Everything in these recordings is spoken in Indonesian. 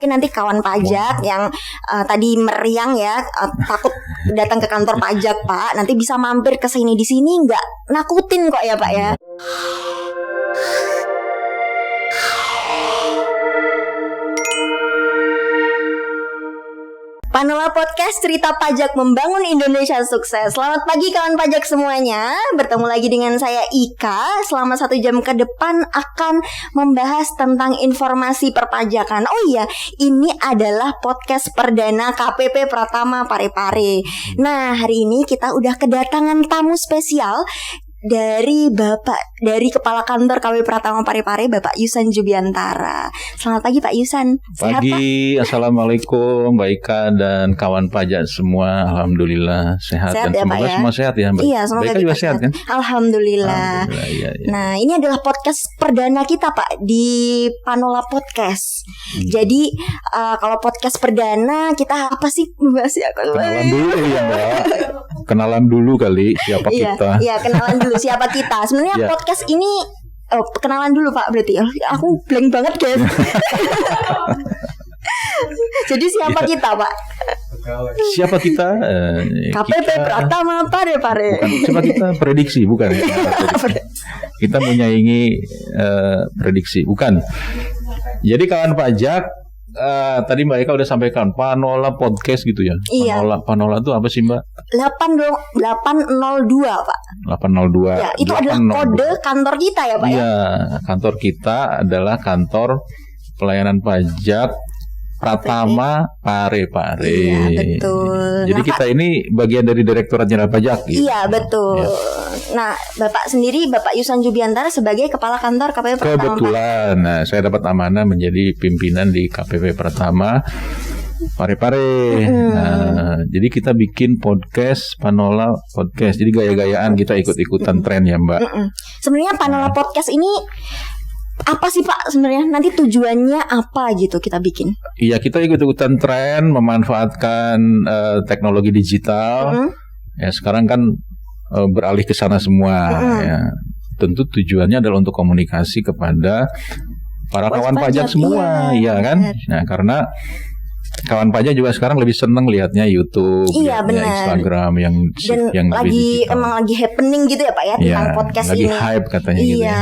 Nanti kawan pajak yang tadi meriang ya, takut datang ke kantor pajak Pak, nanti bisa mampir ke sini. Di sini nggak nakutin kok ya Pak ya. Panola Podcast, cerita pajak membangun Indonesia sukses. Selamat pagi kawan pajak semuanya. Bertemu lagi dengan saya Ika. Selama 1 jam ke depan akan membahas tentang informasi perpajakan. Oh iya, ini adalah podcast perdana KPP Pratama Parepare. Nah, hari ini kita udah kedatangan tamu spesial dari Kepala Kantor KPP Pratama Parepare, Bapak Yusan Jubiantara. Selamat pagi Pak Yusan. Sehat, pagi, Pak? Assalamualaikum Mbak Ika dan kawan pajak semua. Alhamdulillah sehat dan ya, semoga ya? semua sehat ya Mbak. Iya, semoga Mbak Ika juga sehat kan? Alhamdulillah. Iya. Nah, ini adalah podcast perdana kita Pak di Panola Podcast. Jadi kalau podcast perdana kita apa sih membahas ya? Kenalan dulu ya Mbak. Kenalan dulu kali siapa kita. Iya, kenalan dulu siapa kita. Sebenarnya podcast ini kenalan dulu Pak berarti. Aku blank banget guys. Jadi siapa kita Pak? Siapa kita? KPP Pratama Parepare. Coba kita prediksi bukan ya? Kita menyaingi prediksi bukan. Jadi kawan pajak, tadi Mbak Eka udah sampaikan Panola Podcast gitu ya. Iya. Panola itu apa sih Mbak? 802 Pak. 802. Ya, itu 802. Adalah kode kantor kita ya Pak ya. Iya, kantor kita adalah kantor pelayanan pajak Pratama Parepare. Iya, betul. Jadi kita ini bagian dari Direktorat Jenderal Pajak gitu. Iya, betul. Ya. Nah, Bapak sendiri, Bapak Yusan Jubiantara sebagai Kepala Kantor KPP Pratama. Kebetulan, saya dapat amanah menjadi pimpinan di KPP Pratama Parepare. Nah, jadi kita bikin podcast Panola Podcast. Jadi gaya-gayaan kita ikut-ikutan tren ya Mbak. Sebenarnya Panola Podcast ini apa sih Pak sebenarnya? Nanti tujuannya apa gitu kita bikin? Iya, kita ikut-ikutan tren, memanfaatkan teknologi digital. Ya, sekarang kan beralih ke sana semua. Ya. Tentu tujuannya adalah untuk komunikasi kepada para kawan pajak semua, iya kan? Nah, karena kawan pajak juga sekarang lebih seneng lihatnya YouTube, Instagram yang lagi emang lagi happening gitu ya Pak ya tentang podcast lagi ini. Lagi hype katanya gitu. Iya.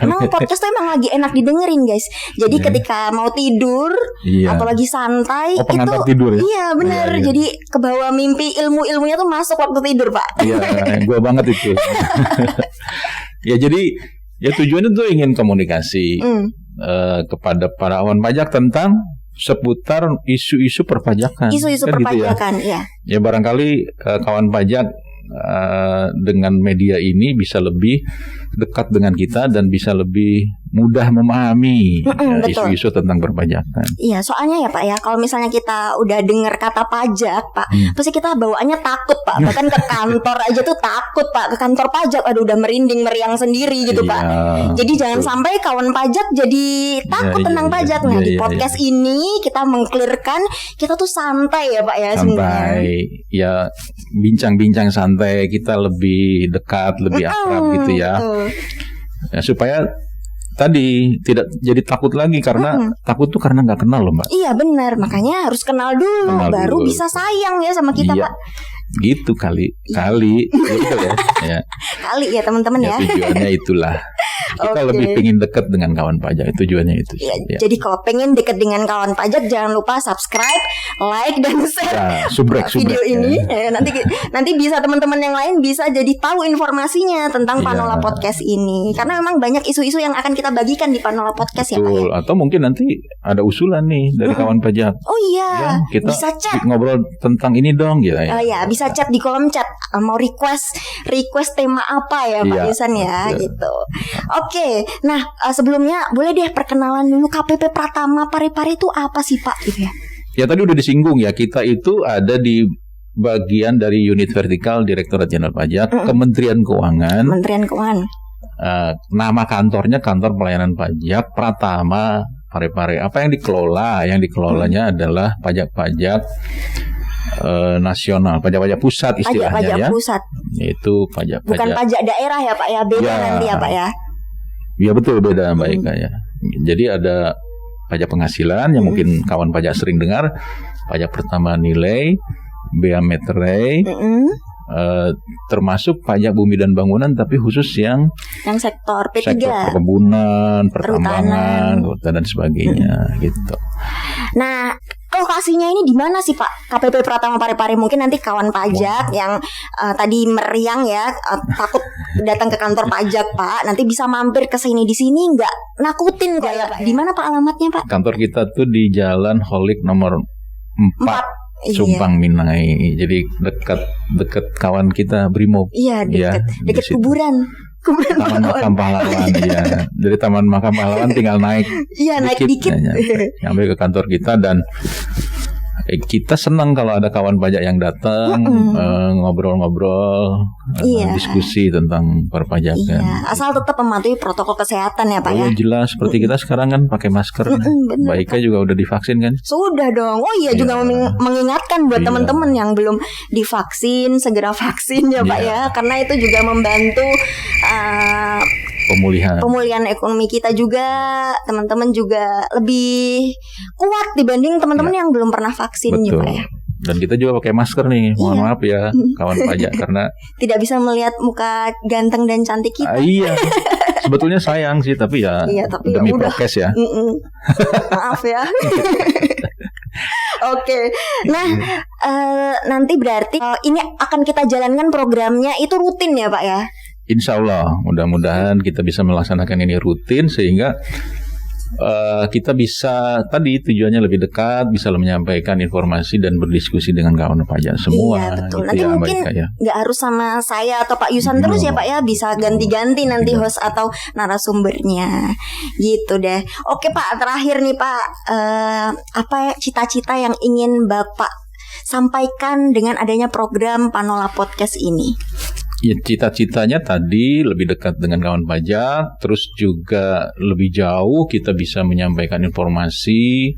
Emang podcast tuh emang lagi enak didengerin guys. Jadi ketika mau tidur atau lagi santai pengantar tidur ya. Iya benar. Iya. Jadi kebawa mimpi, ilmunya tuh masuk waktu tidur Pak. Iya, gua banget itu. Ya jadi tujuannya tuh ingin komunikasi kepada para kawan pajak tentang seputar isu-isu perpajakan. Isu-isu perpajakan, gitu ya. Ya barangkali kawan pajak dengan media ini bisa lebih dekat dengan kita dan bisa lebih mudah memahami isu-isu tentang perpajakan. Iya, soalnya ya Pak ya, kalau misalnya kita udah dengar kata pajak Pak, pasti kita bawaannya takut Pak. Bahkan ke kantor aja tuh takut Pak, ke kantor pajak, aduh udah merinding meriang sendiri gitu Pak. Jadi jangan sampai kawan pajak jadi takut tentang pajak. Nah di podcast ini kita mengklirkan, kita tuh santai ya Pak ya sebenarnya. Santai, ya bincang-bincang santai, kita lebih dekat, lebih akrab gitu ya. Ya, supaya tadi tidak jadi takut lagi karena takut tuh karena nggak kenal loh Mbak. Iya benar, makanya harus kenal dulu baru bisa sayang ya sama kita Pak. Gitu kali gitu ya. Kali ya teman-teman ya. Tujuannya itulah. Kita lebih pengen dekat dengan kawan pajak, tujuannya itu. Ya. Jadi kalau pengen dekat dengan kawan pajak jangan lupa subscribe, like dan share video ini. Nanti bisa teman-teman yang lain bisa jadi tahu informasinya tentang Panola Podcast ini. Karena memang banyak isu-isu yang akan kita bagikan di Panola Podcast. Betul. Ya Pak ya. Atau mungkin nanti ada usulan nih dari kawan pajak. Oh iya. Ya, kita bisa chat ngobrol tentang ini dong gitu ya. Ya, bisa chat di kolom chat. Mau request tema apa ya Pak Yusan ya gitu. Oke, nah sebelumnya boleh deh perkenalan dulu KPP Pratama Parepare itu apa sih Pak gitu ya? Ya tadi udah disinggung ya, kita itu ada di bagian dari unit vertikal Direktorat Jenderal Pajak, Kementerian Keuangan. Nama kantornya Kantor Pelayanan Pajak Pratama Parepare. Apa yang dikelola? Yang dikelolanya adalah pajak-pajak nasional, pajak-pajak pusat istilahnya pajak ya. Pusat. Itu pajak-pajak. Bukan pajak daerah ya Pak ya, beda nanti ya Pak ya. Iya betul, beda Mbak Eka ya. Jadi ada pajak penghasilan yang mungkin kawan pajak sering dengar, pajak pertama nilai, bea materai, termasuk pajak bumi dan bangunan, tapi khusus yang sektor P3, sektor perkebunan, pertambangan, dan sebagainya gitu. Nah, lokasinya ini di mana sih Pak? KPP Pratama Parepare, mungkin nanti kawan pajak yang tadi meriang ya, takut datang ke kantor pajak Pak, nanti bisa mampir ke sini. Di sini nggak nakutin kok ya Pak? Di mana Pak alamatnya Pak? Kantor kita tuh di Jalan Holik nomor 4. Sumpang Minai, jadi dekat kawan kita Brimob. Iya, dekat kuburan Taman Makam Pahlawan. Ya, dari Taman Makam Pahlawan tinggal naik. Iya, naik dikit. Sampai ke kantor kita, dan kita senang kalau ada kawan pajak yang datang, ngobrol-ngobrol, diskusi tentang perpajakan. Iya, asal tetap mematuhi protokol kesehatan ya Pak ya. Jelas, seperti kita sekarang kan pakai masker. Mbak Ika juga udah divaksin kan? Sudah dong. Oh iya, juga mengingatkan buat teman-teman yang belum divaksin, segera vaksin ya Pak ya, karena itu juga membantu pemulihan ekonomi kita juga. Teman-teman juga lebih kuat dibanding teman-teman yang belum pernah vaksin. Betul. Ya Pak ya. Dan kita juga pakai masker nih. Mohon maaf ya kawan pajak, karena tidak bisa melihat muka ganteng dan cantik kita. Iya. Sebetulnya sayang sih, tapi demi prokes ya. Maaf ya. Oke. Nah, nanti berarti ini akan kita jalankan programnya itu rutin ya Pak ya? Insya Allah, mudah-mudahan kita bisa melaksanakan ini rutin, sehingga kita bisa, tadi tujuannya lebih dekat, bisa menyampaikan informasi dan berdiskusi dengan kawan pajak semua. Iya betul. Gitu. Nanti ya, mungkin nggak harus sama saya atau Pak Yusan terus ya Pak ya, bisa ganti-ganti nanti host atau narasumbernya, gitu deh. Oke Pak, terakhir nih Pak, apa ya cita-cita yang ingin Bapak sampaikan dengan adanya program Panola Podcast ini? Ya, cita-citanya tadi lebih dekat dengan kawan pajak, terus juga lebih jauh kita bisa menyampaikan informasi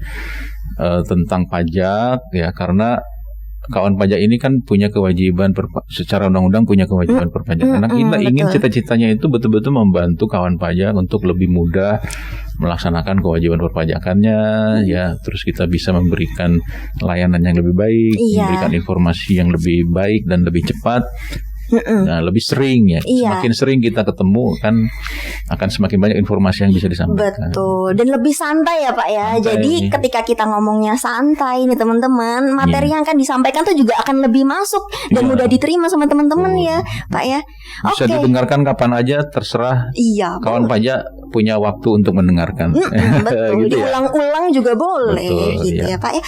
tentang pajak ya, karena kawan pajak ini kan punya kewajiban secara undang-undang punya kewajiban perpajakan. Nah, kita ingin cita-citanya itu betul-betul membantu kawan pajak untuk lebih mudah melaksanakan kewajiban perpajakannya ya, terus kita bisa memberikan layanan yang lebih baik, memberikan informasi yang lebih baik dan lebih cepat. Nah, lebih sering ya. Semakin sering kita ketemu kan akan semakin banyak informasi yang bisa disampaikan. Betul. Dan lebih santai ya Pak ya. Santai. Jadi ketika kita ngomongnya santai nih teman-teman, materi yang akan disampaikan tuh juga akan lebih masuk dan mudah diterima sama teman-teman ya Pak ya. Bisa didengarkan kapan aja, terserah. Iya. Kawan pajak punya waktu untuk mendengarkan. Betul. Gitu diulang-ulang juga boleh. Betul, gitu ya Pak ya.